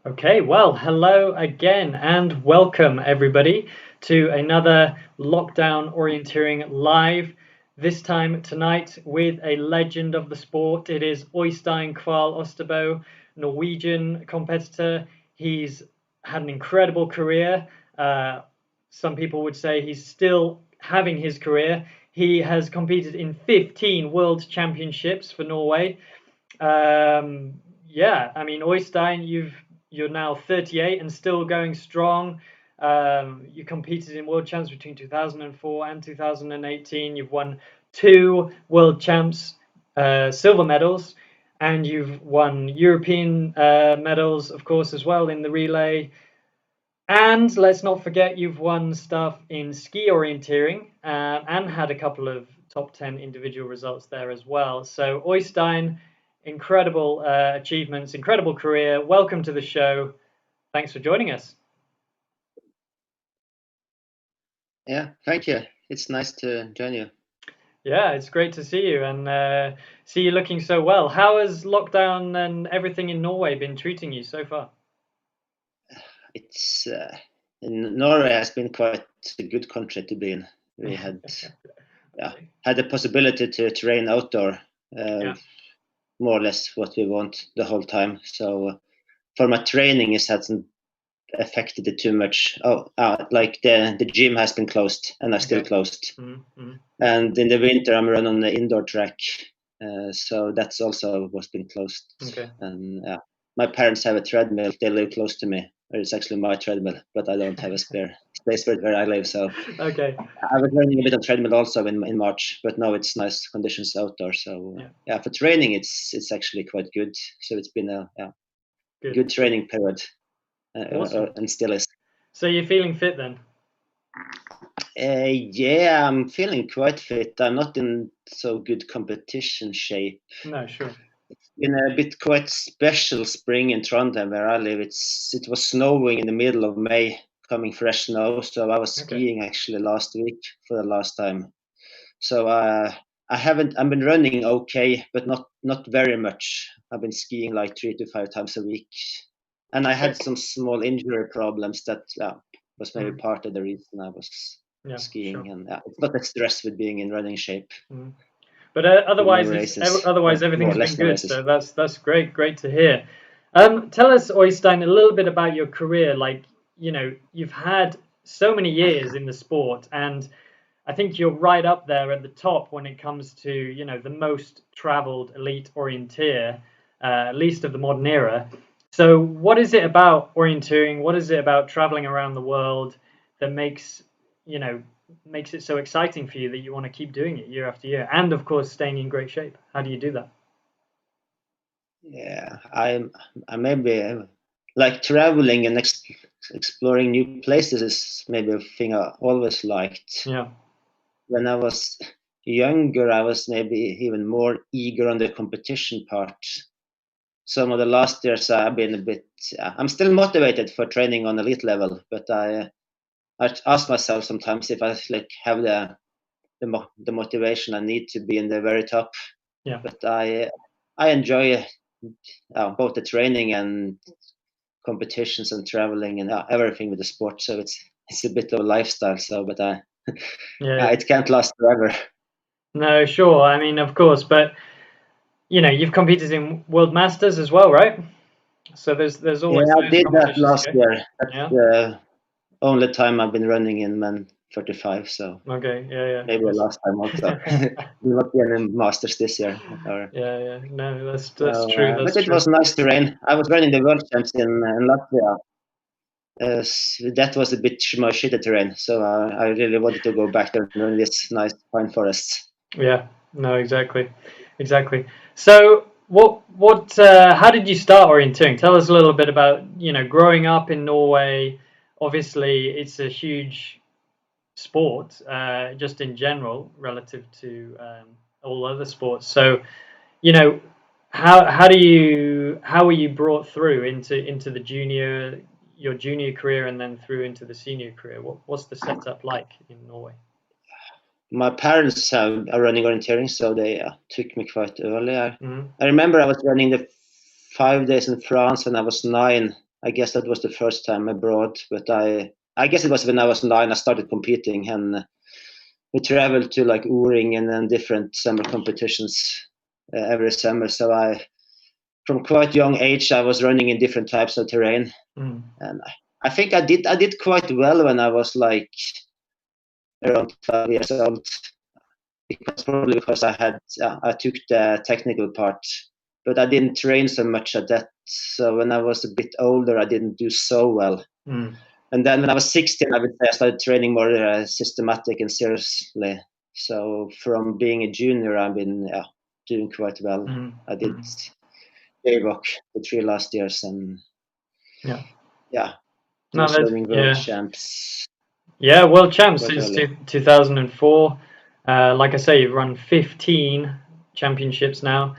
Okay, well, hello again and welcome everybody to another Lockdown Orienteering Live. This time tonight with a legend of the sport. It is Øystein Kvaal Østerbø, Norwegian competitor. He's had an incredible career. Some people would say he's still having his career. He has competed in 15 World Championships for Norway. Yeah, I mean, Øystein, you're now 38 and still going strong. You competed in World Champs between 2004 and 2018. You've won two World Champs silver medals, and you've won European medals, of course, as well in the relay. And let's not forget, you've won stuff in ski orienteering and had a couple of top 10 individual results there as well. So, Øystein, incredible achievements, incredible career. Welcome to the show. Thanks for joining us. Yeah, thank you. It's nice to join you. Yeah, it's great to see you and see you looking so well. How has lockdown and everything in Norway been treating you so far? It's Norway has been quite a good country to be in. We had the possibility to train outdoor, more or less what we want the whole time. So for my training, it hasn't affected it too much. Like the gym has been closed and are still closed. And in the winter, I'm running on the indoor track, so that's also what's been closed. And my parents have a treadmill. They live close to me. It's actually my treadmill, but I don't have a spare space for it where I live. So I was running a bit of treadmill also in March, but now it's nice conditions outdoors. So for training, it's actually quite good. So it's been a good training period, and still is. So you're feeling fit then? Yeah, I'm feeling quite fit. I'm not in so good competition shape. No, sure. It's been a bit quite special spring in Trondheim where I live. It was snowing in the middle of May, coming fresh snow. So I was skiing actually last week for the last time. So I've been running okay, but not very much. I've been skiing like 3 to 5 times a week. And I had some small injury problems that was maybe part of the reason I was skiing. And it's not that stress with being in running shape. But otherwise everything's been good. So that's great to hear. Tell us, Øystein, a little bit about your career. Like, you've had so many years in the sport, and I think you're right up there at the top when it comes to, the most traveled elite orienteer, at least of the modern era. So what is it about orienteering? What is it about traveling around the world that makes it so exciting for you that you want to keep doing it year after year, and of course staying in great shape? How do you do that? Yeah, I maybe like traveling and exploring new places is maybe a thing I always liked. Yeah. When I was younger, I was maybe even more eager on the competition part. Some of the last years I've been a bit. I'm still motivated for training on elite level, but I ask myself sometimes if I have the motivation I need to be in the very top. Yeah. But I enjoy both the training and competitions and traveling and everything with the sport. So it's a bit of a lifestyle. So, but it can't last forever. No, sure. I mean, of course, but you've competed in World Masters as well, right? So there's always. Yeah, I did that last year. That's the only time I've been running in men 35. So maybe the last time also. Will not be any Masters this year. No, that's true. But it was nice terrain. I was running the World Champs in Latvia. That was a bit more shitty terrain, so I really wanted to go back there and run this nice pine forests. Yeah, no, exactly. So how did you start orienteering? Tell us a little bit about, growing up in Norway. Obviously, it's a huge sport, just in general, relative to all other sports. So, how were you brought through into your junior career and then through into the senior career? What's the setup like in Norway? My parents are running orienteering, so they took me quite early. I remember I was running the 5 days in France when I was 9, I guess that was the first time abroad. But I guess it was when I was 9 I started competing, and we traveled to like Øystein and then different summer competitions every summer. So from quite young age, I was running in different types of terrain, and I think I did quite well when I was like around 12 years old. Probably because I took the technical part, but I didn't train so much at that. So when I was a bit older, I didn't do so well. And then when I was 16, I would say I started training more systematic and seriously. So from being a junior, I've been doing quite well. I did J-Rock the 3 last years, and winning world champs. Yeah, world champs since 2004. Like I say, you've run 15 championships now.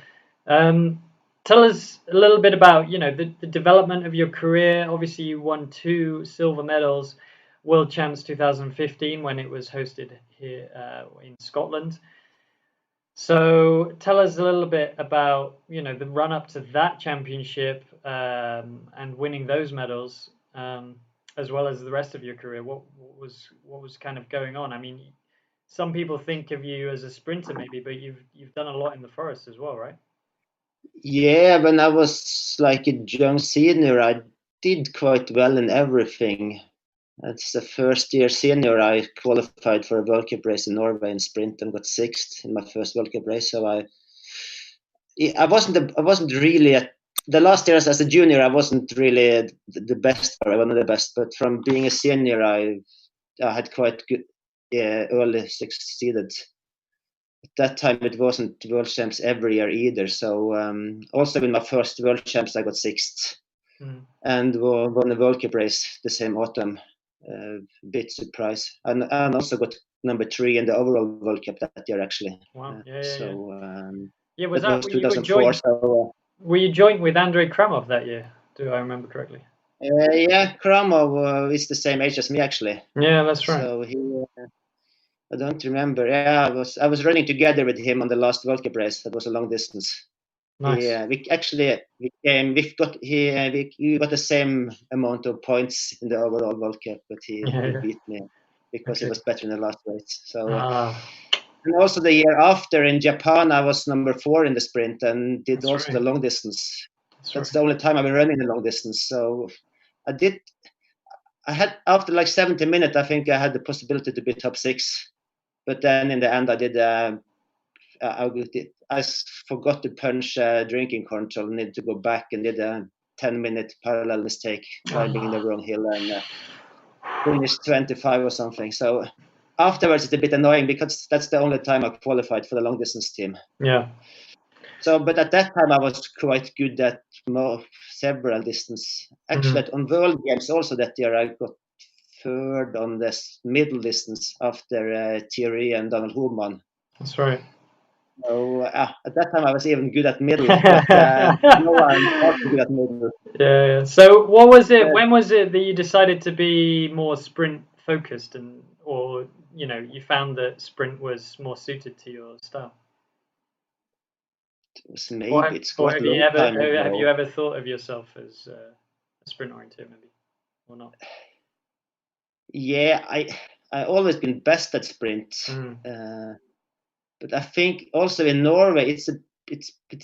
Tell us a little bit about, the development of your career. Obviously, you won 2 silver medals, World Champs 2015 when it was hosted here in Scotland. So tell us a little bit about, the run up to that championship and winning those medals, as well as the rest of your career. What was kind of going on? I mean, some people think of you as a sprinter maybe, but you've done a lot in the forest as well, right? Yeah, when I was like a young senior, I did quite well in everything. That's the first year senior. I qualified for a World Cup race in Norway in sprint and got 6th in my first World Cup race. So I wasn't really the last years as a junior. I wasn't really the best, or one of the best. But from being a senior, I had quite good early succeeded. At that time, it wasn't World Champs every year either. So also in my first World Champs, I got 6th and won a World Cup race the same autumn. Bit surprise, and also got number 3 in the overall World Cup that year actually. Wow! Was that 2004? Were you joint with Andrei Kramov that year? Do I remember correctly? Yeah, Kramov is the same age as me actually. Yeah, that's right. So I don't remember. Yeah, I was running together with him on the last World Cup race. That was a long distance. Nice. We got the same amount of points in the overall World Cup, but he beat me because he was better in the last race. So, and also the year after in Japan, I was number 4 in the sprint and did the long distance. That's the only time I've been running the long distance. So I had after like 70 minutes, I think I had the possibility to be top 6, but then in the end, I did. I forgot to punch a drinking control, needed to go back and did a 10-minute parallel mistake, climbing the wrong hill and finished 25 or something. So afterwards, it's a bit annoying because that's the only time I qualified for the long distance team. Yeah. So, but at that time, I was quite good at several distance. Actually, on World Games also that year, I got 3rd on this middle distance after Thierry and Donald Homan. That's right. So at that time I was even good at middle, but now I'm not good at middle. Yeah. So what was it? When was it that you decided to be more sprint focused, or you found that sprint was more suited to your style? It was maybe it's quite a long time ago. Have you ever thought of yourself as a sprint orienteer, maybe, or not? Yeah, I always been best at sprint. But I think also in Norway, it's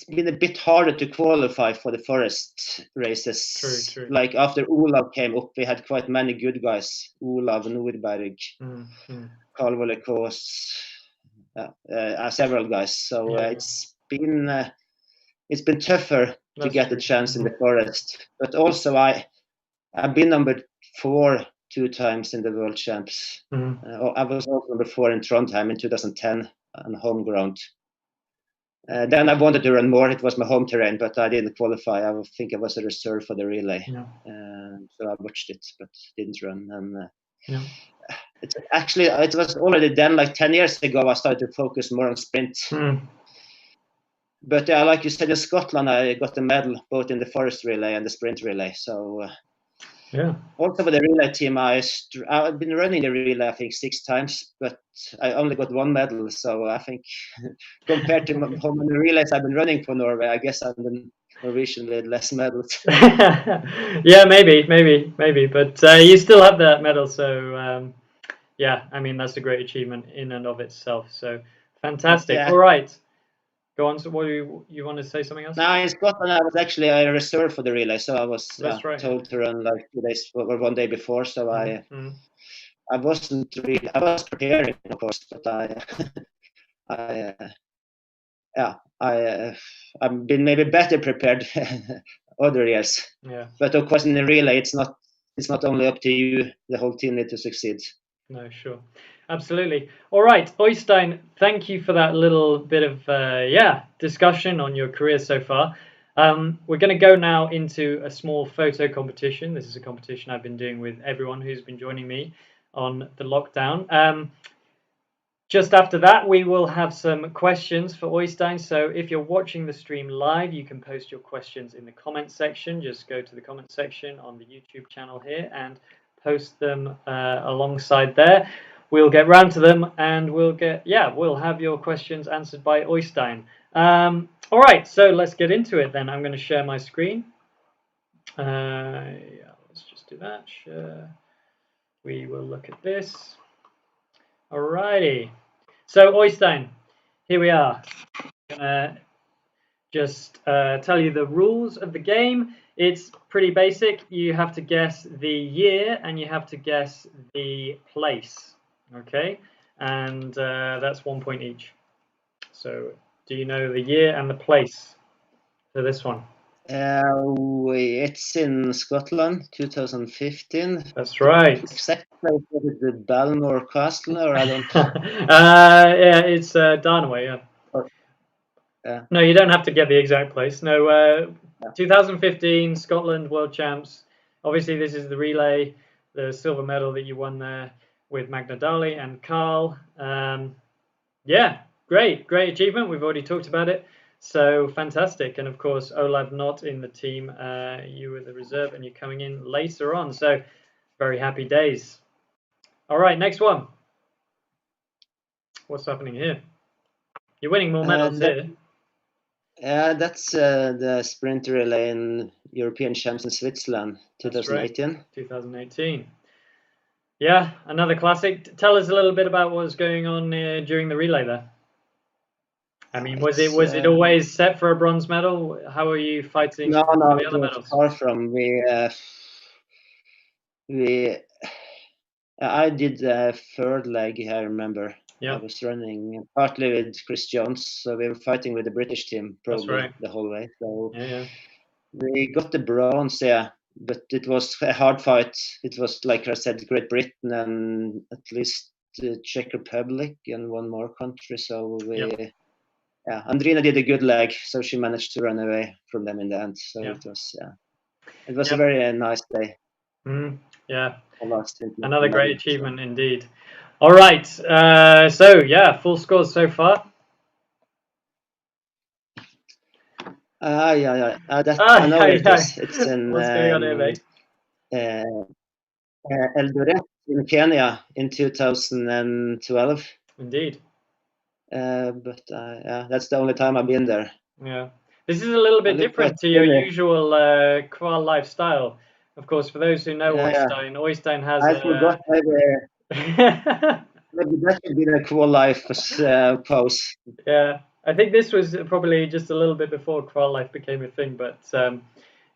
been a bit harder to qualify for the forest races. True. Like after Olav came up, we had quite many good guys. Olav, Nordberg, Carl Volekos, several guys. So it's been tougher to get a chance in the forest. But also I've been number 4 2 times in the World Champs. I was also number 4 in Trondheim in 2010 on home ground. Then I wanted to run more. It was my home terrain, but I didn't qualify. I think I was a reserve for the relay. So I watched it, but didn't run. And it was already then, like 10 years ago, I started to focus more on sprint. But like you said, in Scotland, I got a medal both in the forest relay and the sprint relay. So also for the relay team, I've been running the relay, I think 6 times, but I only got 1 medal. So I think compared to how many relays I've been running for Norway, I guess I'm Norwegian with less medals. Yeah, maybe. But you still have that medal, so yeah, I mean that's a great achievement in and of itself. So fantastic. Yeah. All right, go on. So what do you want to say something else? Now in Scotland, I was actually a reserve for the relay, so I was That's right. told to run like 2 days or 1 day before. So Mm-hmm. I wasn't really. I was preparing, of course, but I've been maybe better prepared other years. Yeah. But of course, in the relay, it's not only up to you. The whole team need to succeed. No, sure. Absolutely. All right, Øystein, thank you for that little bit of discussion on your career so far. We're going to go now into a small photo competition. This is a competition I've been doing with everyone who's been joining me on the lockdown. Just after that, we will have some questions for Øystein. So if you're watching the stream live, you can post your questions in the comment section. Just go to the comment section on the YouTube channel here and post them alongside there. We'll get round to them and we'll have your questions answered by Øystein. All right, so let's get into it then. I'm going to share my screen. Let's just do that. Sure. We will look at this. Alrighty. So Øystein, here we are. I'm gonna just tell you the rules of the game. It's pretty basic. You have to guess the year and you have to guess the place. Okay, and that's 1 point each. So, do you know the year and the place for this one? It's in Scotland, 2015. That's right. Exact place, is it the Balmore Castle, or I don't? Yeah, it's Darnaway. Yeah. No, you don't have to get the exact place. No, 2015 Scotland World Champs. Obviously, this is the relay, the silver medal that you won there with Magna Dali and Carl. Yeah, great achievement. We've already talked about it. So fantastic. And of course, Olav not in the team. You were the reserve and you're coming in later on. So very happy days. All right, next one. What's happening here? You're winning more medals here. Yeah, that's the sprint relay in European Champs in Switzerland, 2018. Right. 2018. Yeah, another classic. Tell us a little bit about what was going on during the relay there. I mean, was it always set for a bronze medal? How are you fighting no, for the other it was medals? far from. I did the third leg, I remember. Yeah. I was running partly with Chris Jones, so we were fighting with the British team probably the whole way. So we got the bronze, but it was a hard fight. It was, like I said, Great Britain and at least the Czech Republic and one more country. So Andrina did a good leg, so she managed to run away from them in the end. So it was a very nice day. Yeah, another great achievement indeed. All right, full scores so far. I know where it is. It's in what's going on here, mate? Eldoret in Kenya in 2012. Indeed. But that's the only time I've been there. Yeah, this is a little bit different to your usual Kvaal lifestyle. Of course, for those who know Øystein has. I forgot maybe that should be the Kvaal life pose. Yeah, I think this was probably just a little bit before Kvaal life became a thing, but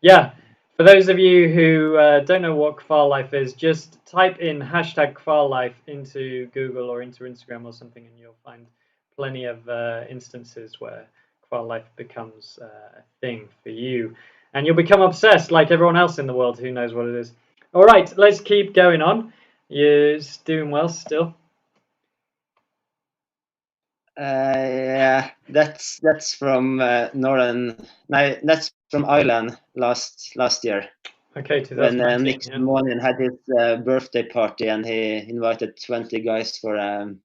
yeah. For those of you who don't know what Kvaal life is, just type in #Kvaal life into Google or into Instagram or something, and you'll find plenty of instances where Kvaal life becomes a thing for you, and you'll become obsessed like everyone else in the world who knows what it is. All right, let's keep going on. You're doing well still. That's from that's from Ireland last year. Okay, 2019. When Nick Monin had his birthday party and he invited 20 guys for a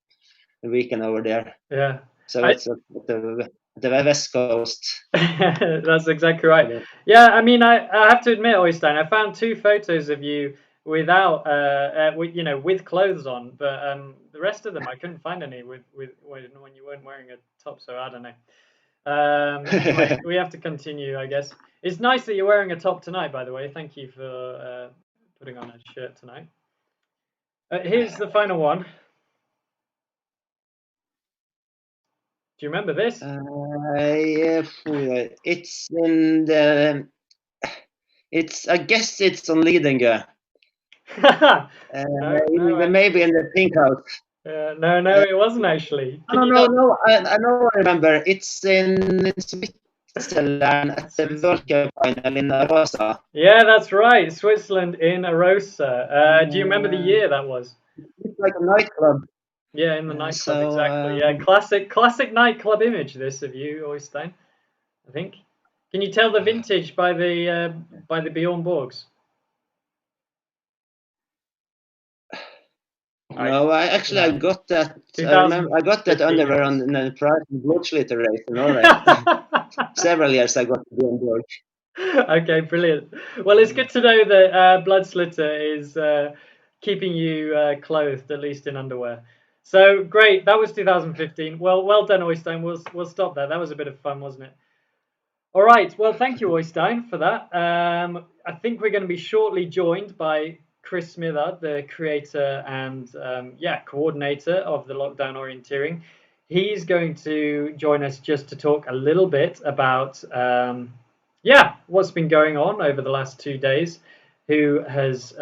weekend over there. Yeah. So it's the West Coast. That's exactly right. Yeah, I mean, I have to admit, Øystein, I found 2 photos of you without, with clothes on, but the rest of them I couldn't find any with when you weren't wearing a top. So I don't know. Anyway, we have to continue, I guess. It's nice that you're wearing a top tonight, by the way. Thank you for putting on a shirt tonight. Here's the final one. Do you remember this? Yeah, it's in the. I guess it's on Lidingö. Maybe in the pink house. No, it wasn't actually. No. I know. I remember. It's in Switzerland at the World Cup final in Arosa. Yeah, that's right. Switzerland in Arosa. Do you remember the year that was? It's like a nightclub. Yeah, in the nightclub, exactly. Yeah, classic nightclub image. This of you, Øystein. I think. Can you tell the vintage by the Bjorn Borgs? No, I got that. I got that underwear on the private Bloodsliter race in Norway. Several years I got the Borg. Okay, brilliant. Well, it's good to know that Bloodsliter is keeping you clothed, at least in underwear. So great. That was 2015. Well done, Øystein. We'll stop there. That was a bit of fun, wasn't it? All right. Well, thank you, Øystein, for that. I think we're going to be shortly joined by Chris Smithard, the creator and coordinator of the Lockdown Orienteering. He's going to join us just to talk a little bit about what's been going on over the last 2 days, who's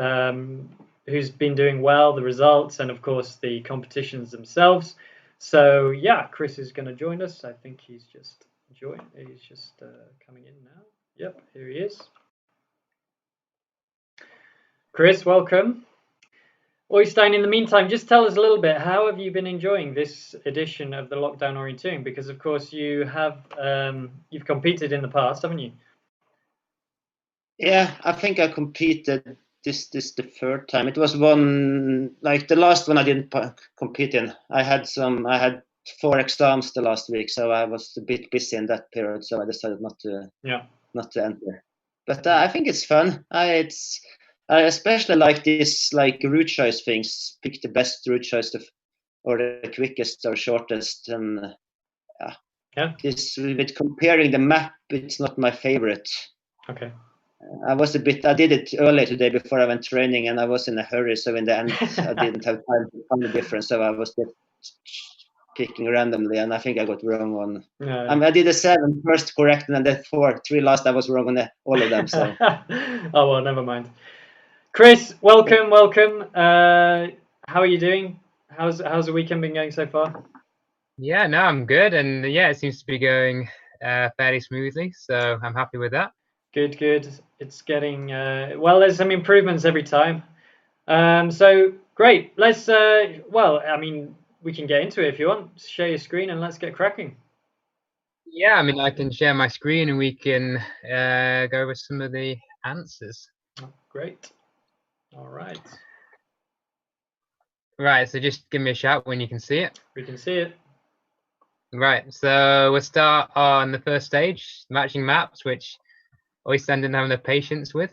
been doing well, the results, and of course the competitions themselves. So yeah, Chris is going to join us. I think he's just coming in now. Yep, here he is. Chris, welcome. Øystein, in the meantime, just tell us a little bit, how have you been enjoying this edition of the Lockdown Orienteering? Because of course you have you've competed in the past, haven't you? Yeah, I think I competed this the third time. It was one, like the last one I didn't compete in. I had 4 exams the last week, so I was a bit busy in that period, so I decided not to enter. But I think it's fun. I especially like this, like route choice things. Pick the best route choice or the quickest or shortest, and this with comparing the map, it's not my favorite. Okay. I did it early today before I went training, and I was in a hurry, so in the end I didn't have time to find the difference, so I was just picking randomly, and I think I got wrong on. I did the 7 first correct, and then the 3 last I was wrong on all of them. So. Oh well, never mind. Chris, welcome. How are you doing? How's the weekend been going so far? Yeah, no, I'm good, and yeah, it seems to be going fairly smoothly, so I'm happy with that. Good. It's getting there's some improvements every time. So great. Let's we can get into it if you want. Share your screen and let's get cracking. Yeah, I mean, I can share my screen and we can go over some of the answers. Oh, great. All right. Right, so just give me a shout when you can see it. We can see it. Right, so we'll start on the first stage, matching maps, which Øystein didn't have enough patience with.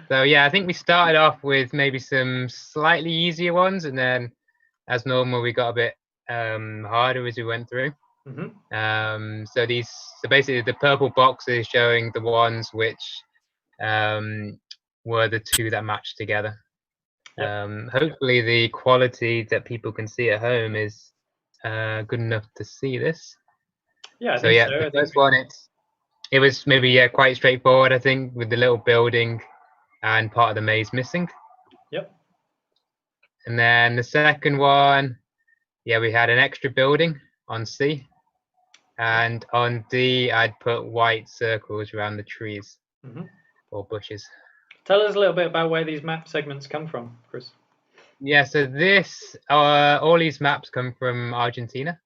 So yeah, I think we started off with maybe some slightly easier ones, and then as normal we got a bit harder as we went through. Mm-hmm. So basically the purple box is showing the ones which were the 2 that matched together. Yep. Hopefully the quality that people can see at home is good enough to see this. Yeah, so the first one, it was maybe quite straightforward, I think, with the little building and part of the maze missing. Yep. And then the second one, we had an extra building on C, and on D I'd put white circles around the trees or bushes. Tell us a little bit about where these map segments come from, Chris. Yeah, so all these maps come from Argentina.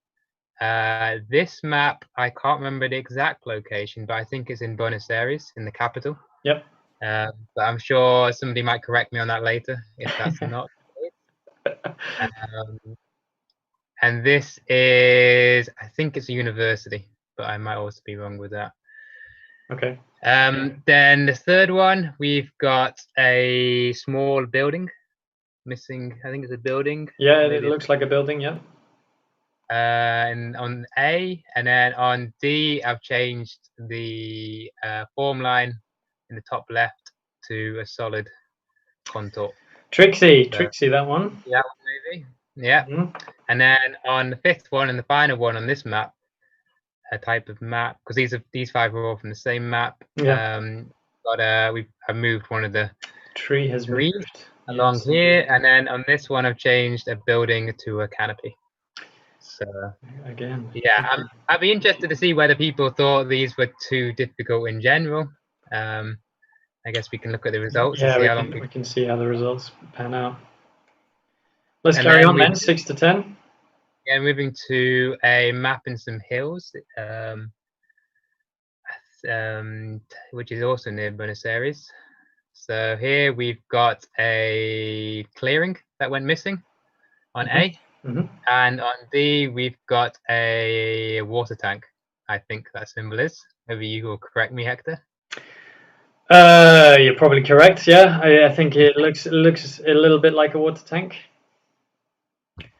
This map, I can't remember the exact location, but I think it's in Buenos Aires, in the capital. Yep. But I'm sure somebody might correct me on that later if that's not. And this is, I think it's a university, but I might also be wrong with that. Okay. Then the third one, we've got a small building missing. I think it's a building. Yeah, it looks like a building. Yeah. and on A, and then on D, I've changed the form line in the top left to a solid contour. Tricksy, that one. Yeah, maybe. Yeah. And then on the fifth one and the final one on this map, a type of map, because these 5 are all from the same map. Yeah. I've moved one of the tree has moved along here, and then on this one I've changed a building to a canopy. So again, yeah, I'd be interested to see whether people thought these were too difficult in general. I guess we can look at the results and see how long we can see how the results pan out. Let's carry on then. 6 to 10. Yeah, moving to a map in some hills, which is also near Buenos Aires. So here we've got a clearing that went missing on A, and on D we've got a water tank. I think that symbol is. Maybe you will correct me, Hector. You're probably correct. Yeah, I think it looks a little bit like a water tank.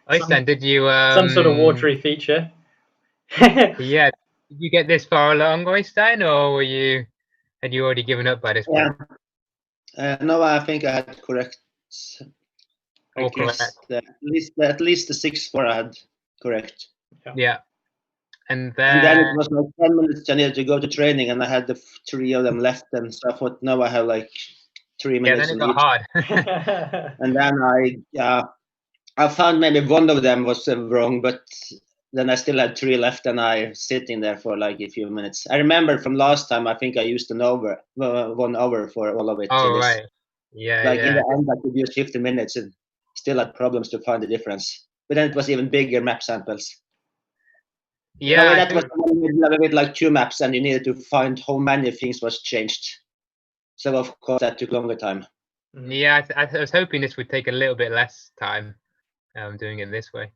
Øystein, did you some sort of watery feature? Yeah, did you get this far along, Øystein, or had you already given up by this point? No, I think I had correct. All correct. At least the 6-4 I had correct. Yeah. And then it was like 10 minutes I needed to go to training, and I had the 3 of them left, and so I thought, now I have like 3 minutes. Yeah, then it got hard. And then I found maybe one of them was wrong, but then I still had 3 left, and I sitting there for like a few minutes. I remember from last time, I think I used 1 hour for all of it. Oh, right. Yeah, in the end, I could use 50 minutes and still had problems to find the difference. But then it was even bigger map samples. Yeah, that was a bit like 2 maps, and you needed to find how many things was changed. So of course that took longer time. Yeah, I was hoping this would take a little bit less time, doing it this way.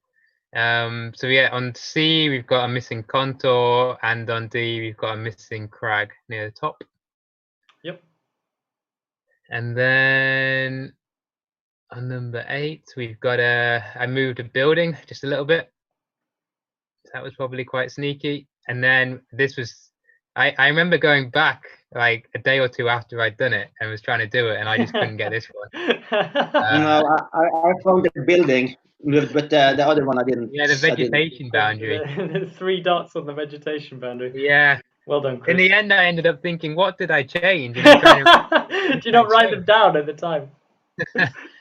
So yeah, on C we've got a missing contour, and on D we've got a missing crag near the top. Yep. And then on number 8 we've got I moved a building just a little bit. That was probably quite sneaky. And then this was, I remember going back like a day or 2 after I'd done it and was trying to do it, and I just couldn't get this one. No, I found the building, but the other one I didn't. Yeah, the vegetation boundary. The 3 dots on the vegetation boundary. Yeah. Well done, Chris. In the end, I ended up thinking, what did I change? And Did you not write them down at the time?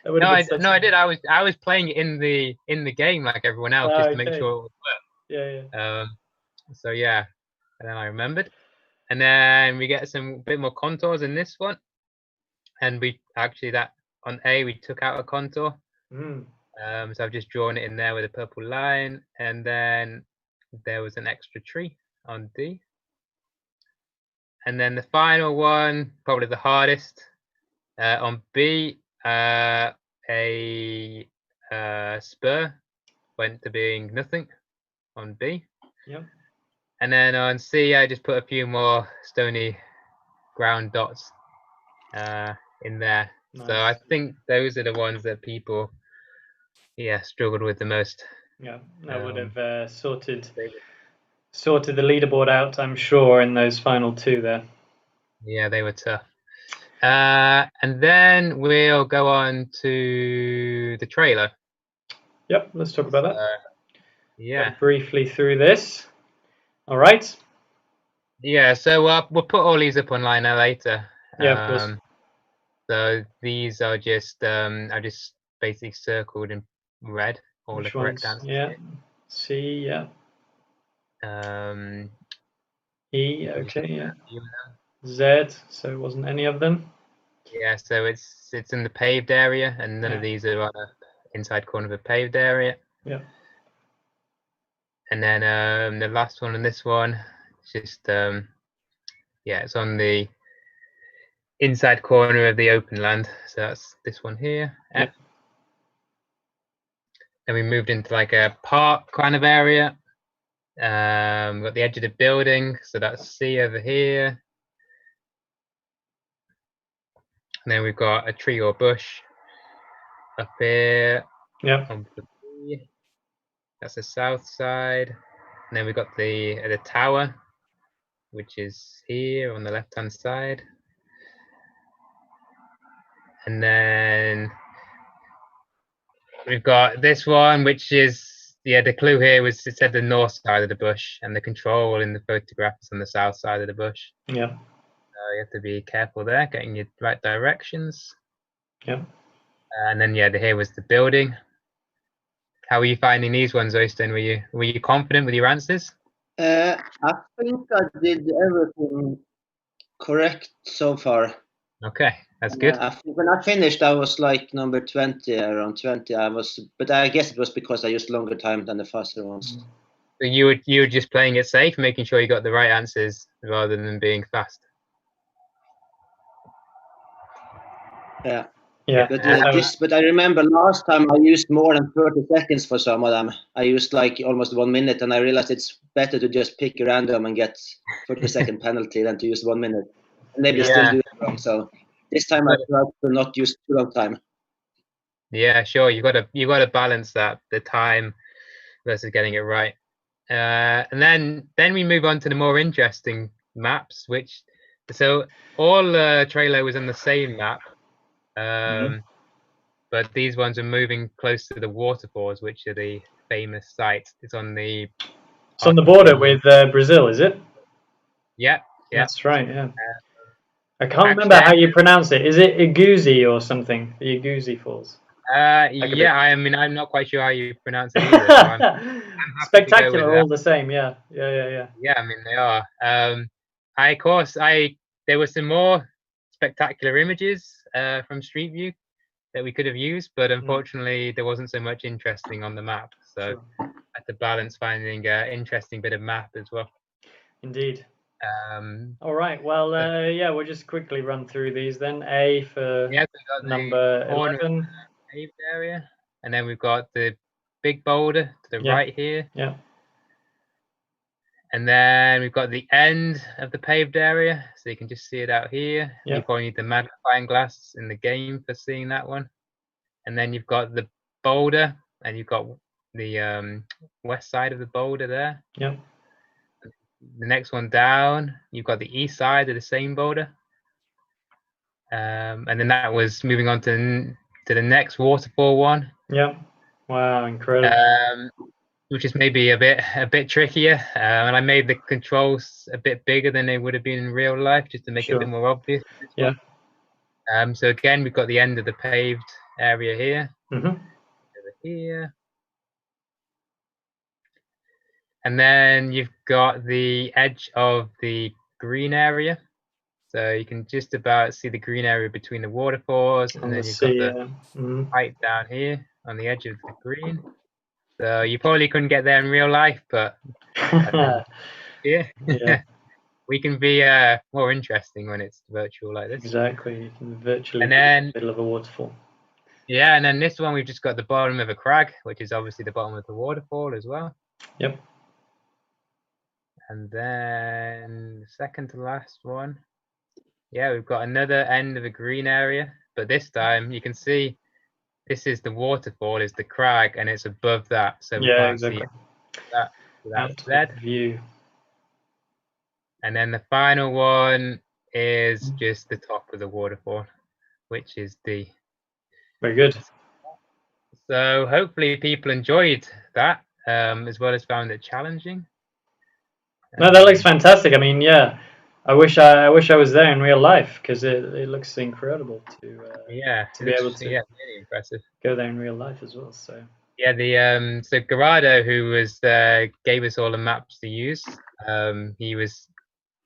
No, I did. I was playing it in the game like everyone else, just to make sure it would work. Yeah. So yeah, and then I remembered, and then we get some bit more contours in this one, and we actually that on A we took out a contour. So I've just drawn it in there with a purple line, and then there was an extra tree on D, and then the final one, probably the hardest, on B, a spur went to being nothing on B. Yep. And then on C, I just put a few more stony ground dots in there. Nice. So I think those are the ones that people, struggled with the most. Yeah, that would have sorted the leaderboard out, I'm sure, in those final 2 there. Yeah, they were tough. And then we'll go on to the trailer. Yep, let's talk about that. Yeah. Go briefly through this. All right. Yeah, so we'll put all these up online later. Yeah, of course. So these are just I just basically circled in red all Which the correct ones? answers. Yeah. C, yeah. E, okay, yeah. Z, so it wasn't any of them. Yeah, so it's in the paved area, and none of these are on the inside corner of a paved area. Yeah. And then the last one and this one, just it's on the inside corner of the open land. So that's this one here. Yep. Then we moved into like a park kind of area. We've got the edge of the building, so that's C over here. And then we've got a tree or bush up here. Yeah. That's the south side. And then we've got the tower, which is here on the left-hand side. And then we've got this one, which is, the clue here was it said the north side of the bush, and the control in the photograph is on the south side of the bush. Yeah. So you have to be careful there, getting your right directions. Yeah. And then here was the building. How were you finding these ones, Øystein? Were you confident with your answers? I think I did everything correct so far. Okay, that's good. When I finished, I was like number 20, around 20. But I guess it was because I used longer time than the faster ones. So you were just playing it safe, making sure you got the right answers rather than being fast. Yeah. Yeah. But I remember last time I used more than 30 seconds for some of them. I used like almost 1 minute, and I realized it's better to just pick random and get 30-second penalty than to use 1 minute. And maybe still do it wrong. So this time I tried to not use too long time. Yeah, sure. You got to balance that, the time versus getting it right. And then we move on to the more interesting maps, so all Trello was on the same map, but these ones are moving close to the waterfalls, which are the famous sites. It's on the border with Brazil, is it? Yeah. That's right. Yeah. I can't remember how you pronounce it. Is it Iguzi or something? The Iguzi Falls. Yeah, I mean, I'm not quite sure how you pronounce it either. So I'm spectacular, all the same. Yeah. Yeah, I mean, they are. There were some more spectacular images from Street View that we could have used, but unfortunately, there wasn't so much interesting on the map. So I had to balance finding an interesting bit of map as well. Indeed. All right. Well, we'll just quickly run through these then. A for number 11. Paved area, and then we've got the big boulder to the right here. Yeah. And then we've got the end of the paved area, so you can just see it out here. Yeah. You probably need the magnifying glass in the game for seeing that one. And then you've got the boulder, and you've got the west side of the boulder there. Yeah. The next one down, you've got the east side of the same boulder. And then that was moving on to the next waterfall one. Yeah. Wow, incredible. Which is maybe a bit trickier, and I made the controls a bit bigger than they would have been in real life, just to make it a bit more obvious. Yeah. So again, we've got the end of the paved area here. Over here. And then you've got the edge of the green area. So you can just about see the green area between the waterfalls, and then you've got the pipe down here on the edge of the green. So you probably couldn't get there in real life, but we can be more interesting when it's virtual like this. Exactly, you can virtually be in the middle of a waterfall. Yeah, and then this one we've just got the bottom of a crag, which is obviously the bottom of the waterfall as well. Yep. And then the second to last one. Yeah, we've got another end of a green area, but this time you can see this is the waterfall, is the crag, and it's above that, so we can't see that without view. And then the final one is just the top of the waterfall, which is D. Very good. So hopefully people enjoyed that, as well as found it challenging. No, that looks fantastic. I mean, yeah, I wish I was there in real life, because it looks incredible to be able to really impressive. Go there in real life as well. So yeah, so Gerardo, who gave us all the maps to use,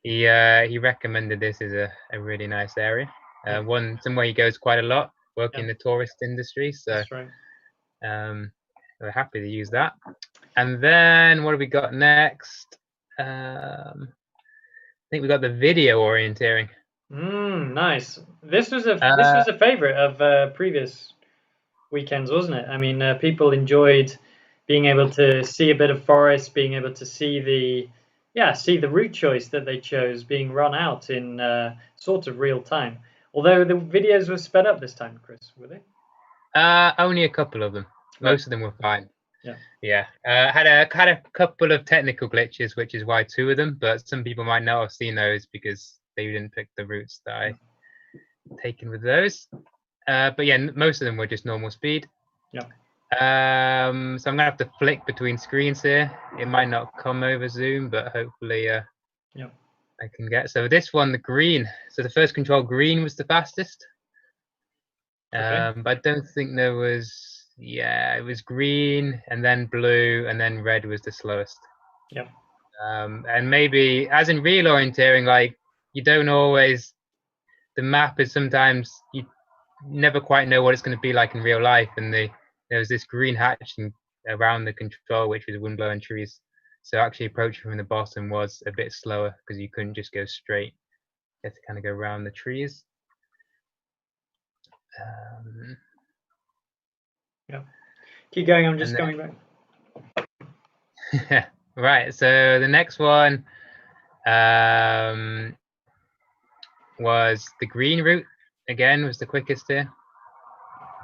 he recommended this as a really nice area. Somewhere he goes quite a lot, working in the tourist industry. So that's right. We're happy to use that. And then what have we got next? I think we got the video orienteering. Nice. This was a favorite of previous weekends, wasn't it? I mean, people enjoyed being able to see a bit of forest, being able to see the route choice that they chose being run out in sort of real time. Although the videos were sped up this time, Chris, were they? Only a couple of them. Most of them were fine. Yeah. Had a couple of technical glitches, which is why 2 of them. But some people might not have seen those because they didn't pick the routes that I taken with those. But yeah, most of them were just normal speed. Yeah. So I'm gonna have to flick between screens here. It might not come over Zoom, but hopefully I can get. So this one, the green. So the first control, green, was the fastest. But I don't think there was. Yeah, it was green and then blue and then red was the slowest. Yeah. And maybe as in real orienteering, like you don't always. The map is sometimes you never quite know what it's going to be like in real life, and there was this green hatching around the control, which was wind blowing trees. So actually approaching from the bottom was a bit slower because you couldn't just go straight. You had to kind of go around the trees. Yeah. Keep going. I'm just going back. Right. So the next one was the green route. Again, was the quickest here.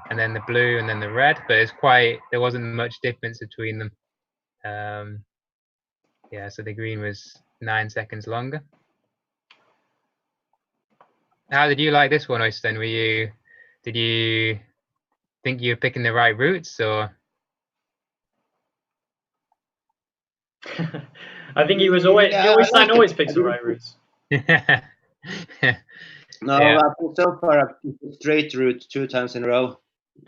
And then the blue and then the red, but there wasn't much difference between them. Yeah, so the green was 9 seconds longer. How did you like this one, Øystein? Did you think you were picking the right routes, or? I think Øystein always picks the right routes. No, I think so far I picked a straight route 2 times in a row.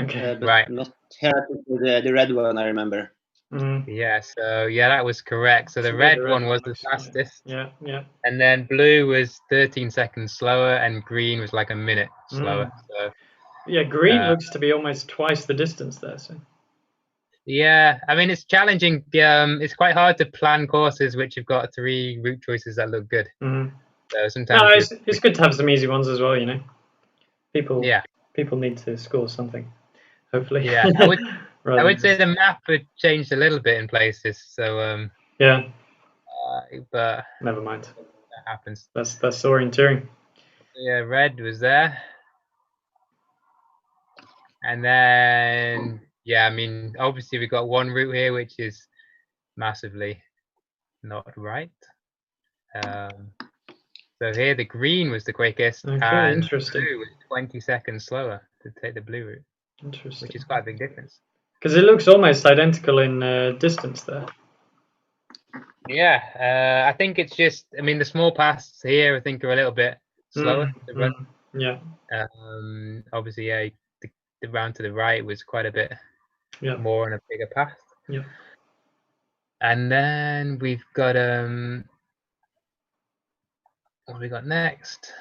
Okay. But not here, the red one, I remember. Yeah, so that was correct. So the red one was the fastest. Yeah. And then blue was 13 seconds slower, and green was like a minute slower. So yeah, green looks to be almost twice the distance there. So. Yeah, I mean it's challenging. It's quite hard to plan courses which have got 3 route choices that look good. So sometimes it's good to have some easy ones as well. You know, people need to score something. Hopefully. Yeah, I would say the map had changed a little bit in places. So yeah. But never mind. That happens. That's orienteering. Yeah, red was there. And then I mean obviously we got one route here which is massively not right. So here the green was the quickest, and interesting. blue was 20 seconds slower to take the blue route. Interesting. Which is quite a big difference. Because it looks almost identical in distance there. Yeah, I think it's just. I mean, the small paths here I think are a little bit slower to run. Yeah. Obviously, the round to the right was quite a bit more on a bigger path. Yeah. And then we've got what have we got next?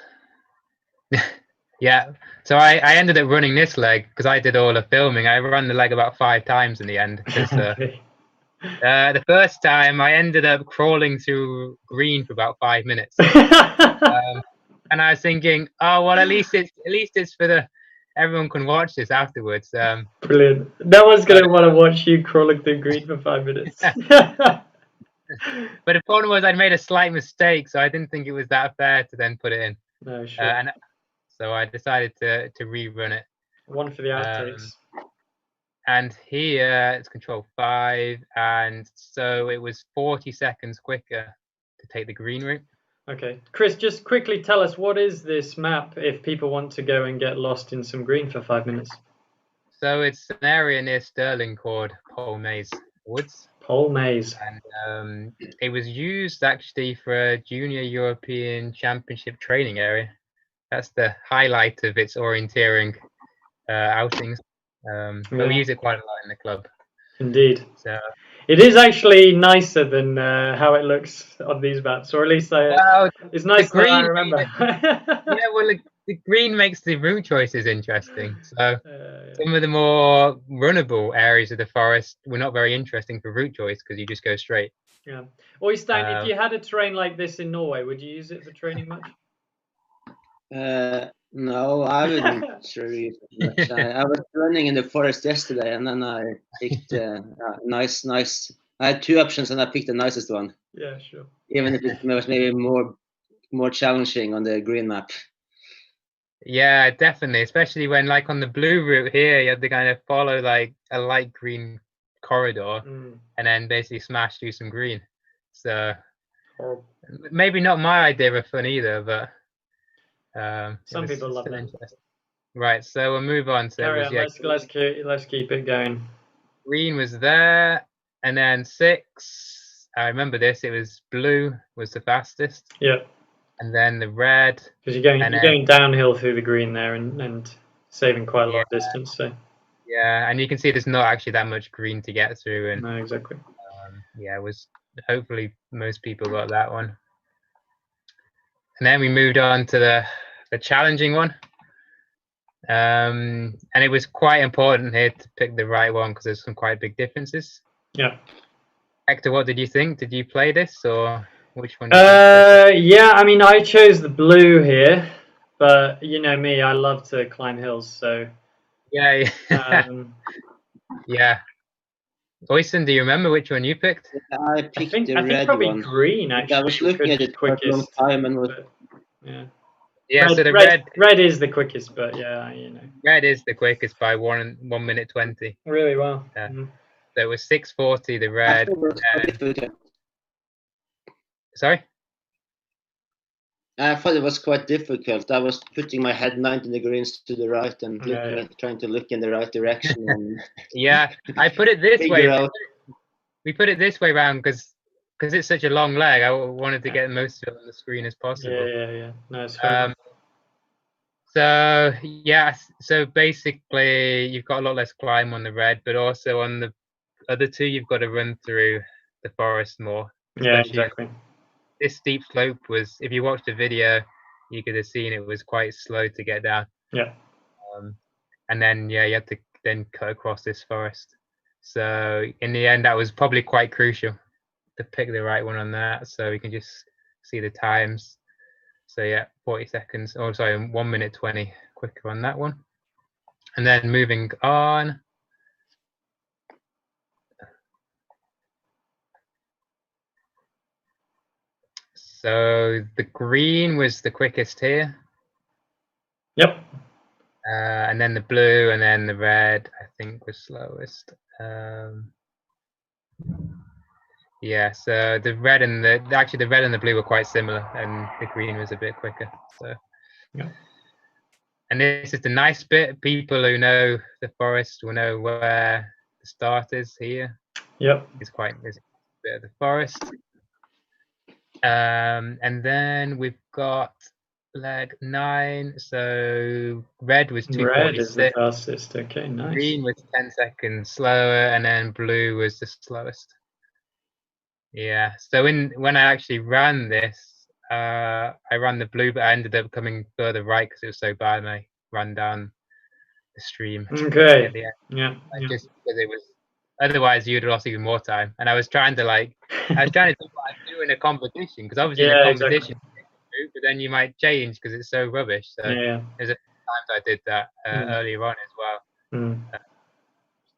Yeah, so I ended up running this leg because I did all the filming. I ran the leg about 5 times in the end because the first time I ended up crawling through green for about 5 minutes, and I was thinking, oh well, at least it's for everyone can watch this afterwards. Brilliant. No one's gonna want to watch you crawling through green for 5 minutes. But the problem was I'd made a slight mistake, so I didn't think it was that fair to then put it in. No, sure. So I decided to rerun it. One for the outtakes. And here it's control 5, and so it was 40 seconds quicker to take the green route. Okay, Chris, just quickly tell us, what is this map if people want to go and get lost in some green for 5 minutes? So it's an area near Stirling called Pole Maze Woods. Pole Maze. And it was used actually for a junior European Championship training area. That's the highlight of its orienteering outings. But we use it quite a lot in the club. Indeed. So it is actually nicer than how it looks on these maps, or at least it's nice that I remember. Well, the green makes the route choices interesting. So some of the more runnable areas of the forest were not very interesting for route choice because you just go straight. Yeah. Øystein, if you had a terrain like this in Norway, would you use it for training much? No, I wouldn't really use it much. I was running in the forest yesterday, and then I picked nice. I had 2 options, and I picked the nicest one. Yeah, sure. Even if it was maybe more challenging on the green map. Yeah, definitely. Especially when, like, on the blue route here, you had to kind of follow like a light green corridor and then basically smash through some green. So maybe not my idea of fun either, but some people love that. Right, so we'll move on. So Carry on. Let's keep it going. Green was there, and then 6. I remember this. It was blue was the fastest. Yeah. And then the red. Because you're going downhill through the green there and saving quite a lot of distance. So. Yeah, and you can see there's not actually that much green to get through. And no, exactly. Yeah, it was. Hopefully, most people got that one. And then we moved on to the challenging one. And it was quite important here to pick the right one because there's some quite big differences. Yeah. Hector, what did you think? Did you play this or which one? Yeah, I mean, I chose the blue here, but you know me, I love to climb hills, so. Yeah. Yeah. Øystein, do you remember which one you picked? I think the red probably one. Green, actually. I was looking at it for a long time and yeah. Yeah, red, so the red is the quickest, but yeah, you know. Red is the quickest by 1 minute 20. Really well. Yeah. So it was 6:40 the red. Sorry? I thought it was quite difficult. I was putting my head 90 degrees to the right and trying to look in the right direction. And yeah, I put it this way. We put it this way around because it's such a long leg. I wanted to get most of it on the screen as possible. Yeah. No, it's fun. So basically you've got a lot less climb on the red, but also on the other two you've got to run through the forest more. Yeah, exactly. This steep slope was, if you watched the video, you could have seen it was quite slow to get down. Yeah. And then you had to then cut across this forest. So in the end, that was probably quite crucial to pick the right one on that. So we can just see the times. So yeah, 40 seconds. Oh, sorry, 1 minute 20 quicker on that one. And then moving on. So the green was the quickest here. Yep. And then the blue, and then the red, I think, was slowest. Yeah, so the red and the blue were quite similar, and the green was a bit quicker. So, yeah. And this is the nice bit. People who know the forest will know where the start is here. Yep. There's a bit of the forest. And then we've got leg 9. So red was 2:46. Red is the fastest. Okay, nice. Green was 10 seconds slower, and then blue was the slowest. Yeah. So when I actually ran this, I ran the blue, but I ended up coming further right because it was so bad, and I ran down the stream. Okay. At the end. Yeah. Just because it was. Otherwise, you'd have lost even more time. And I was trying to do what I do in a competition, because obviously in a competition, exactly. But then you might change because it's so rubbish. So there's a few times I did that earlier on as well.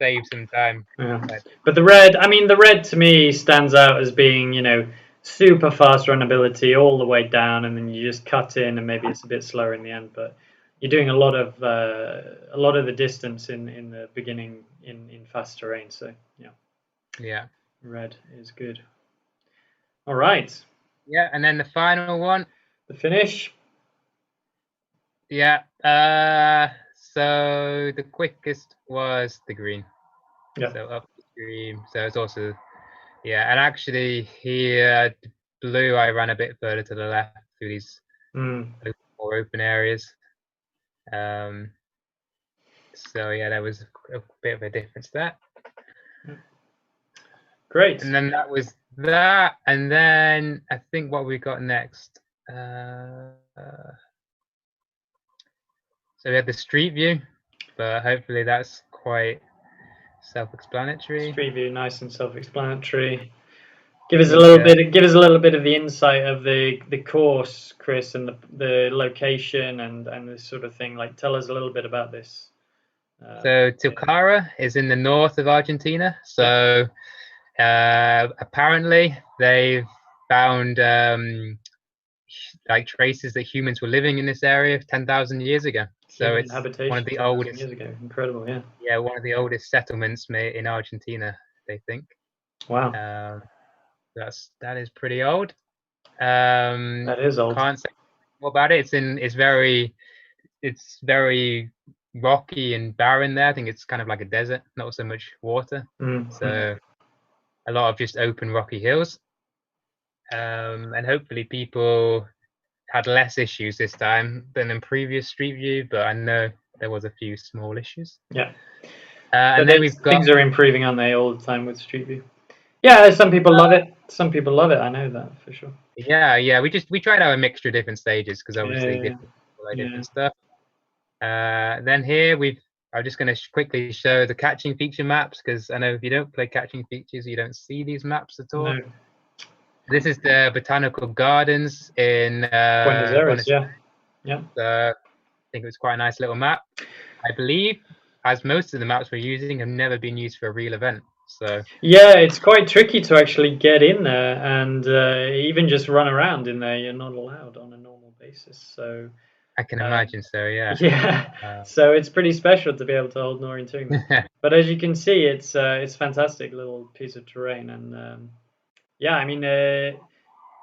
Save some time. Yeah. But the red to me stands out as being, super fast runability all the way down, and then you just cut in, and maybe it's a bit slower in the end, but you're doing a lot of the distance in the beginning in fast terrain. So yeah, red is good. All right. Yeah, and then the final one, the finish. Yeah. So the quickest was the green. Yeah. So up the stream. So it's also and actually here blue I ran a bit further to the left through these more open areas. So yeah, there was a bit of a difference there. Great. And then that was that, and then I think what we got next. So we had the street view, but hopefully that's quite self-explanatory. Street view, nice and self-explanatory. Give us a little bit of the insight of the course, Chris, and the location and this sort of thing. Tell us a little bit about this. So Tilcara is in the north of Argentina. So apparently they've found traces that humans were living in this area 10,000 years ago. So it's one of the oldest. Years ago. Incredible, yeah. Yeah, one of the oldest settlements in Argentina. they think. Wow. That is pretty old. That is old. Can't say more about it. It's very rocky and barren there. I think it's kind of like a desert, not so much water. So a lot of just open rocky hills. And hopefully people had less issues this time than in previous Street View, but I know there was a few small issues. Yeah. And then we've got, things are improving, aren't they, all the time with Street View? Yeah, some people love it. Some people love it. I know that for sure. Yeah. We tried out a mixture of different stages because obviously different stuff. Then here I'm just going to quickly show the catching feature maps, because I know if you don't play catching features, you don't see these maps at all. No. This is the Botanical Gardens in Buenos Aires. Yeah. I think it was quite a nice little map. I believe, as most of the maps we're using have never been used for a real event. So yeah, it's quite tricky to actually get in there, and even just run around in there, you're not allowed on a normal basis. So I can imagine. So yeah. Yeah. So it's pretty special to be able to hold an orienteering. But as you can see, it's fantastic little piece of terrain, and yeah, I mean, when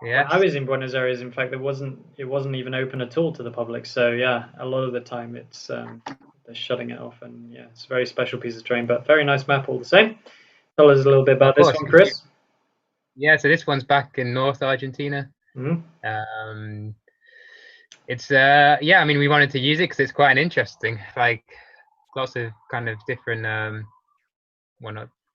I was in Buenos Aires, in fact, it wasn't even open at all to the public. So yeah, a lot of the time it's they're shutting it off, and yeah, it's a very special piece of terrain, but very nice map all the same. Tell us a little bit about this one, Chris. Yeah, so this one's back in North Argentina. It's yeah, I mean, we wanted to use it because it's quite interesting, like lots of kind of different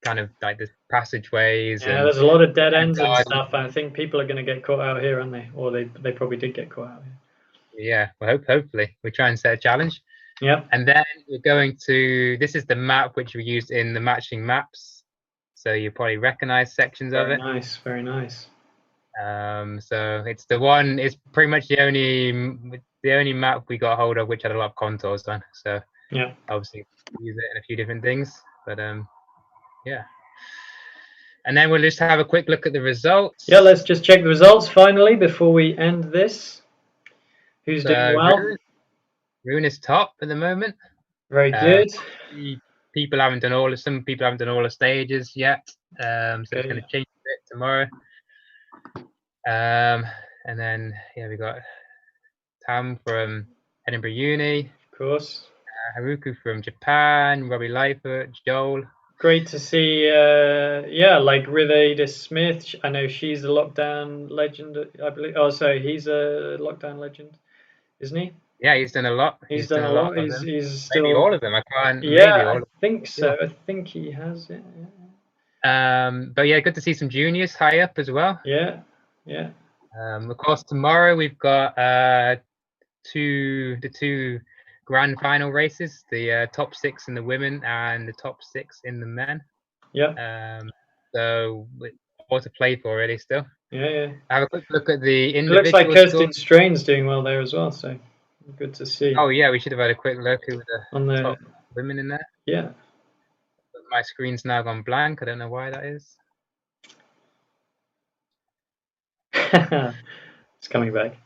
kind of like the passageways. Yeah, there's a lot of dead ends and stuff. I think people are going to get caught out here, aren't they? Or they probably did get caught out here. Yeah, well, hopefully we try and set a challenge. Yeah. And then we're going to, this is the map which we used in the matching maps, so you probably recognize sections of it. Very nice. So it's the one, it's pretty much the only map we got hold of which had a lot of contours on. So yeah, obviously use it in a few different things, but yeah. And then we'll just have a quick look at the results. Yeah, let's just check the results finally before we end this. Who's doing well? Rune is top at the moment. Very good. Some people haven't done all the stages yet. So it's going to change a bit tomorrow. And then yeah, we got Tam from Edinburgh Uni. Of course. Haruku from Japan, Robbie Lightfoot, Joel. Great to see, yeah, like Riveda Smith. I know she's a lockdown legend, I believe. Oh, sorry, he's a lockdown legend, isn't he? Yeah, he's done a lot. He's done a lot. He's still... Maybe all of them. I can't. Yeah, I think so. I think he has it. Yeah. But yeah, good to see some juniors high up as well. Yeah. Of course, tomorrow we've got the two grand final races, the top 6 in the women and the top 6 in the men. Yeah. So more to play for already still. Yeah. Have a quick look at the individual. It looks like Kirsten Strain's doing well there as well, so good to see. Oh yeah, we should have had a quick look at the top women in there. Yeah. But my screen's now gone blank. I don't know why that is. It's coming back.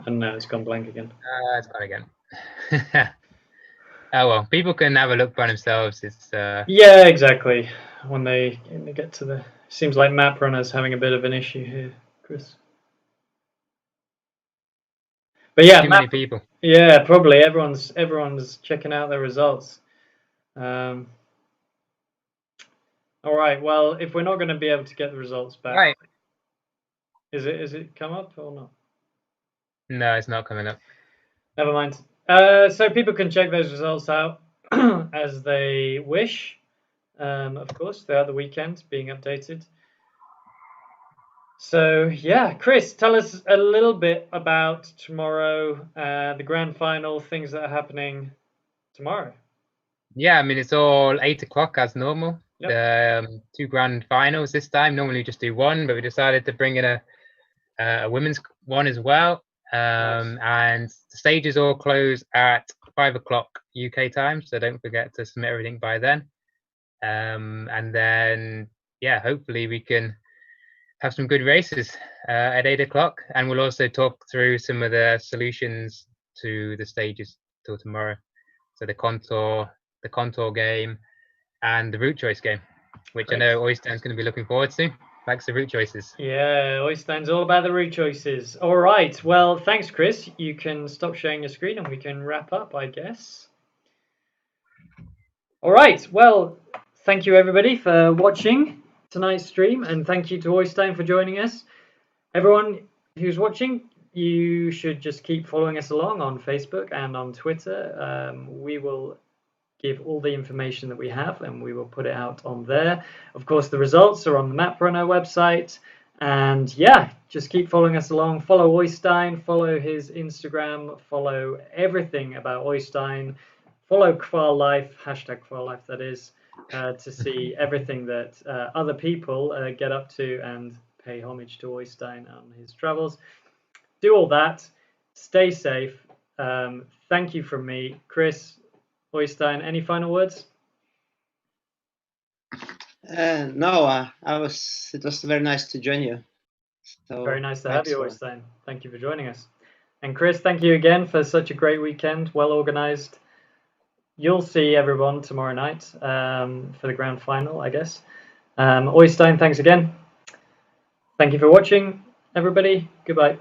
And now it's gone blank again. It's gone again. Oh well, people can have a look by themselves. It's yeah, exactly. When they get to the, seems like Map Runner's having a bit of an issue here, Chris. But yeah, too many people. Yeah, probably everyone's checking out their results. All right. Well, if we're not going to be able to get the results back, right. Is it come up or not? No, it's not coming up. Never mind. So people can check those results out as they wish. Of course, throughout the weekend, being updated. So yeah, Chris, tell us a little bit about tomorrow, the grand final, things that are happening tomorrow. Yeah, I mean, it's all 8 o'clock as normal. Yep. 2 grand finals this time. Normally we just do one, but we decided to bring in a women's one as well. Nice. And the stages all close at 5 o'clock UK time, so don't forget to submit everything by then. And then yeah, hopefully we can have some good races at 8 o'clock, and we'll also talk through some of the solutions to the stages till tomorrow. So the contour the contour game, and the route choice game, which Great. I know Øystein's going to be looking forward to. Thanks to route choices. Yeah, Øystein's all about the route choices. All right. Well, thanks, Chris. You can stop sharing your screen and we can wrap up, I guess. All right. Well, thank you, everybody, for watching tonight's stream. And thank you to Øystein for joining us. Everyone who's watching, you should just keep following us along on Facebook and on Twitter. We will give all the information that we have and we will put it out on there. Of course, the results are on the Map Runner website. And yeah, just keep following us along. Follow Øystein, follow his Instagram, follow everything about Øystein. Follow Kvaal Life, hashtag Kvaal Life, that is, to see everything that other people get up to and pay homage to Øystein on his travels. Do all that. Stay safe. Thank you from me, Chris. Øystein, any final words? No, it was very nice to join you. So very nice to have you, Øystein. Thank you for joining us. And Chris, thank you again for such a great weekend, well organized. You'll see everyone tomorrow night for the grand final, I guess. Øystein, thanks again. Thank you for watching, everybody. Goodbye.